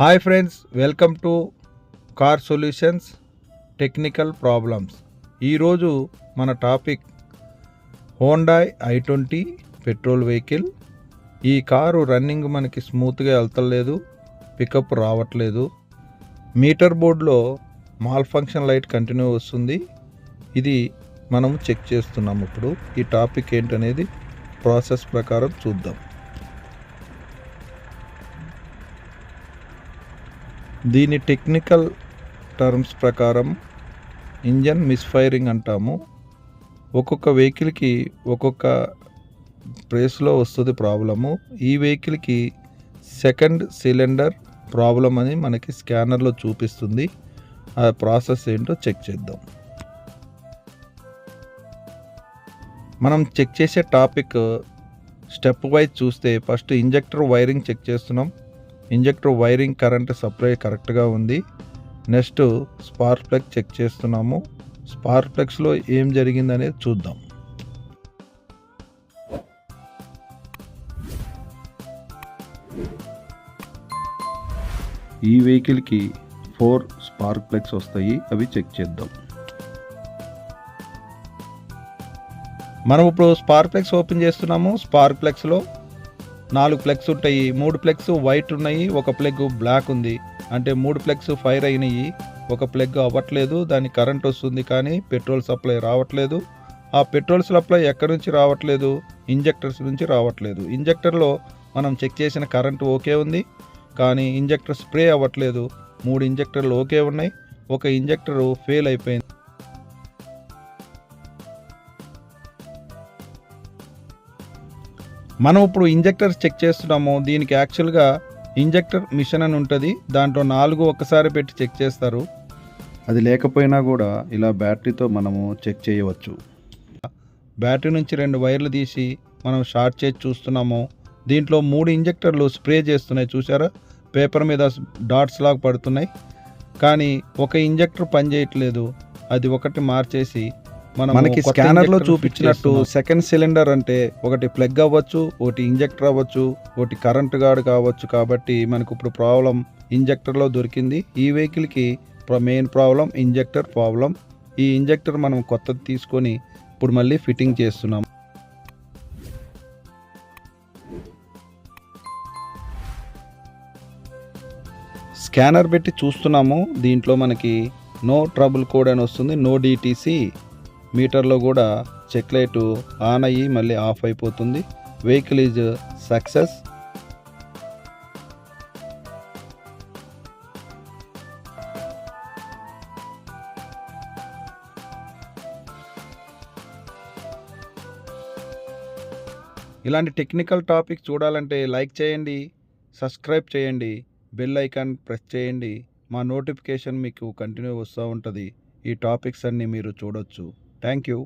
Hi friends, welcome to car solutions technical problems. ఈరోజు మన topic Hyundai i20 petrol vehicle. ఈ car running మనకి స్మూత్గా వెళ్తలేదు, పికప్ రావట్లేదు. మీటర్ బోర్డులో మాల్ ఫంక్షన్ లైట్ కంటిన్యూ వస్తుంది. ఇది మనం చెక్ చేస్తున్నాం. ఇప్పుడు ఈ టాపిక్ ఏంటనేది ప్రాసెస్ ప్రకారం చూద్దాం. దీని టెక్నికల్ టర్మ్స్ ప్రకారం ఇంజన్ మిస్ఫైరింగ్ అంటాము. ఒక్కొక్క వెహికల్కి ఒక్కొక్క ప్లేస్లో వస్తుంది ప్రాబ్లము. ఈ వెహికల్కి సెకండ్ సిలిండర్ ప్రాబ్లం అని మనకి స్కానర్లో చూపిస్తుంది. ఆ ప్రాసెస్ ఏంటో చెక్ చేద్దాం. మనం చెక్ చేసే టాపిక్ స్టెప్ వైజ్ చూస్తే ఫస్ట్ ఇంజెక్టర్ వైరింగ్ చెక్ చేస్తున్నాం. ఇంజెక్టర్ వైరింగ్ కరెంట్ సప్లై కరెక్ట్గా ఉంది. నెక్స్ట్ స్పార్క్ ప్లగ్ చెక్ చేస్తున్నాము. స్పార్క్ ప్లగ్స్లో ఏం జరిగిందనేది చూద్దాం. ఈ వెహికల్కి 4 స్పార్క్ ప్లగ్స్ వస్తాయి, అవి చెక్ చేద్దాం. మనం ఇప్పుడు స్పార్క్ ప్లగ్స్ ఓపెన్ చేస్తున్నాము. స్పార్క్ ప్లగ్స్లో 4 ప్లగ్స్ ఉంటాయి. 3 ప్లగ్స్ వైట్ ఉన్నాయి, ఒక ప్లగ్ బ్లాక్ ఉంది. అంటే 3 ప్లగ్స్ ఫైర్ అయినాయి, ఒక ప్లగ్ అవ్వట్లేదు. దానికి కరెంట్ వస్తుంది కానీ పెట్రోల్ సప్లై రావట్లేదు. ఆ పెట్రోల్ సప్లై ఎక్కడి నుంచి రావట్లేదు? ఇంజెక్టర్స్ నుంచి రావట్లేదు. ఇంజెక్టర్లో మనం చెక్ చేసిన కరెంట్ ఓకే ఉంది, కానీ ఇంజెక్టర్ స్ప్రే అవ్వట్లేదు. 3 ఇంజెక్టర్లు ఓకే ఉన్నాయి, ఒక ఇంజెక్టర్ ఫెయిల్ అయిపోయింది. మనం ఇప్పుడు ఇంజెక్టర్స్ చెక్ చేస్తున్నాము. దీనికి యాక్చువల్గా ఇంజెక్టర్ మిషన్ అని ఉంటుంది. దాంట్లో 4 ఒక్కసారి పెట్టి చెక్ చేస్తారు. అది లేకపోయినా కూడా ఇలా బ్యాటరీతో మనము చెక్ చేయవచ్చు. బ్యాటరీ నుంచి 2 వైర్లు తీసి మనం షార్ట్ చేసి చూస్తున్నాము. దీంట్లో 3 ఇంజెక్టర్లు స్ప్రే చేస్తున్నాయి, చూసారా? పేపర్ మీద డాట్స్ లాగా పడుతున్నాయి, కానీ ఒక ఇంజెక్టర్ పనిచేయట్లేదు. అది ఒకటి మార్చేసి మనకి స్కానర్లో చూపించినట్టు సెకండ్ సిలిండర్ అంటే ఒకటి ప్లగ్ అవ్వచ్చు, ఒకటి ఇంజెక్టర్ అవ్వచ్చు, ఒకటి కరెంట్ గార్డ్ కావచ్చు. కాబట్టి మనకు ఇప్పుడు ప్రాబ్లం ఇంజెక్టర్లో దొరికింది. ఈ వెహికల్కి మెయిన్ ప్రాబ్లం ఇంజెక్టర్ ప్రాబ్లం. ఈ ఇంజెక్టర్ మనం కొత్తది తీసుకొని ఇప్పుడు మళ్ళీ ఫిట్టింగ్ చేస్తున్నాం. స్కానర్ పెట్టి చూస్తున్నాము. దీంట్లో మనకి నో ట్రబుల్ కోడ్ అని వస్తుంది, నో డిటిసి. మీటర్లో కూడా చెక్ లైట్ ఆన్ అయ్యి మళ్ళీ ఆఫ్ అయిపోతుంది. Vehicle is success. ఇలాంటి టెక్నికల్ టాపిక్ చూడాలంటే లైక్ చేయండి, సబ్స్క్రైబ్ చేయండి, బెల్ ఐకాన్ ప్రెస్ చేయండి. మా నోటిఫికేషన్ మీకు కంటిన్యూ వస్తూ ఉంటుంది. ఈ టాపిక్స్ అన్నీ మీరు చూడొచ్చు. Thank you.